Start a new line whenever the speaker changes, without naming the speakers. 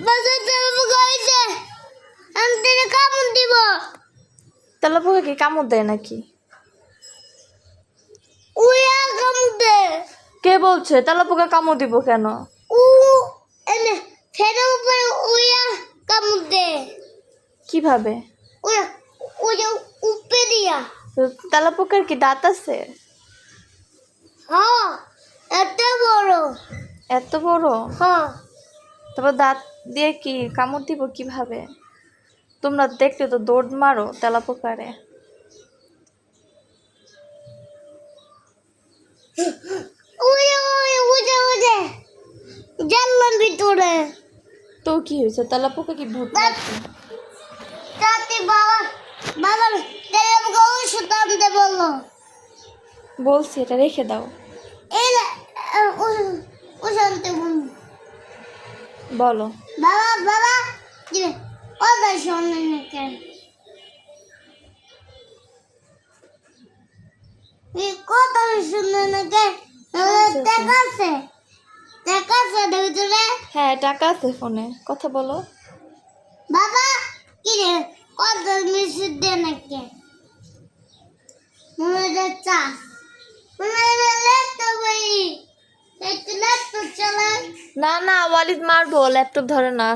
বাজার তেলাপোকা হয়েছে, আমি তোরে কামড় দিব।
তেলাপোকা কি কামড় দেয় নাকি?
উইয়া কামড় দে।
কে বলছে তেলাপোকা কামড় দিব কেন?
উ এনে ফেরার উপরে উইয়া কামড় দে।
কিভাবে?
উইয়া উইয়া উপরে দিয়া।
তো তেলাপোকার কি দাঁত আছে?
হ্যাঁ, এত বড়।
এত বড়?
হ্যাঁ,
তারপর দাঁত দিয়ে কি কামড় দিব কিভাবে? তোমরা দেখলে তো দৌড় মারো তেলাপোকারে।
উইয়া উইয়া উইয়া উইয়া জানলার ভিতরে।
তো কি হয়েছে? তেলাপোকা কি ভূত নাকি?
তাতে বাবা বাবা তেলাপোকা ওষুধ আনতে বললো।
বলছি এটা রেখে দাও।
এলে ওষুধ আনতে বললো।
বলো।
বাবা বাবা কি কথা শোনে না কেন? কথা শুনে না কেন? টাকা আছে, টাকা আছে ভিতরে।
হ্যাঁ টাকা আছে ফোনে, কথা বলো।
বাবা কি রে কথা মিশিয়ে দে নাকি? মনে যাচ্ছে মনে ল্যাপটপ ল্যাপটপ চালাই।
না না, ওয়ালিদ মারবো, ল্যাপটপ ধরে না।